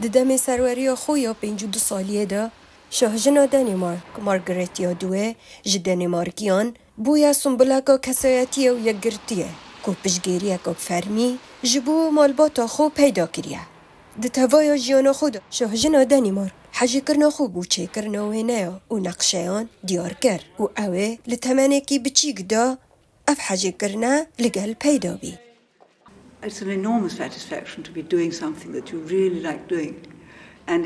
ددم سروری خویا 52 سالیه دا شاهجنا دانمارک مارگریت یادوه ج دانمارکیان بویا سنبلاکا کسایتی و یکگرتیه کو پشگیریه که فرمی جبو مالباتا خو پیدا کریه. ده توایا جیانا خود شاهجنا دانمارک حجی کرنا خو بوچه کرنا و هنایا و نقشهان دیار کر و اوه لتمنه کی بچیک دا اف حجی کرنا لگل پیدا بی. It's an enormous satisfaction to be doing something that you really like doing.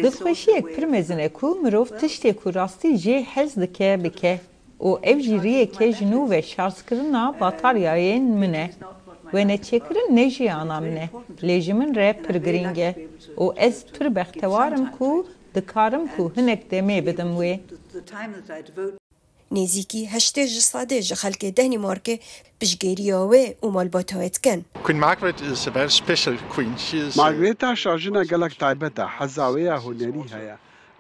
دخوشیک پرمزنه کو مروف تشتی کو راستی جه حز دکه بکه و اف جیریه که جنو و شارس کرنا باتاریاین منه و نچکرن نجی آنا منه لیجمن ره پرگرینگه و از پر بختوارم کو دکارم کو هنک دمی بدم وی نزیکی 80% خلک دانمارک بجگریاوه و مالباتایت کن. Queen Margaret is a very special queen. She is مارغریتا شاژنە گەلک تایبەتە حەزاوەیە هونەری هەیە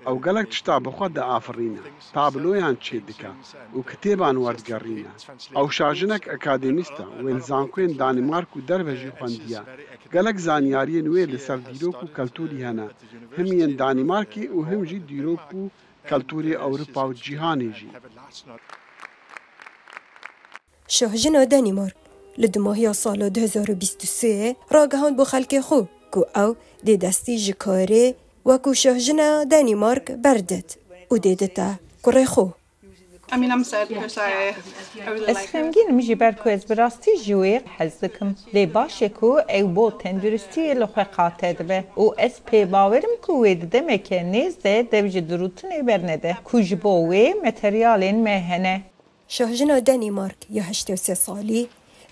ئەو گەلک تشتا بخوا دەئافرینە تابلۆیان چێ دکا و کتێبان وەردگەڕینە ئەو شاژنەك ئەکادمیستە وێن زانکوێن دانمارک و دەربەژی خوێندیە گەلک زانیاریە نوێ لەسەر دیرۆک و کەلتوری هەنە هەمیان دانمارکی و هەمژی دیرۆک و کەلتوری ئەوروپا و جیهانێژی شاهجنا دانمارک لدماهی سال 2023 راگهان با خلک خو کو او دی دستی جکاره و کو شاهجنا دانمارک بردد و دیدتا کره خو. I'm sad because I really از خمگین میجی برکو از براستی جویر حزدکم لی باشه کو او بو تندرستی لخواه قاطع دبه و از پی باورم کو وید دمه که نیزده دوجه دروتنی برنده کوج بووی متریالین مهنه. شاهجنا دانمارک یا 83 سالی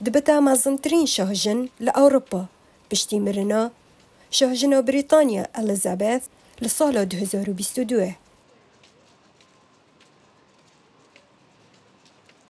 دبتا مازنترین شاهجن لأوروبا بشتی مرنا شاهجنا بریتانیا الیزابeth لسال 2022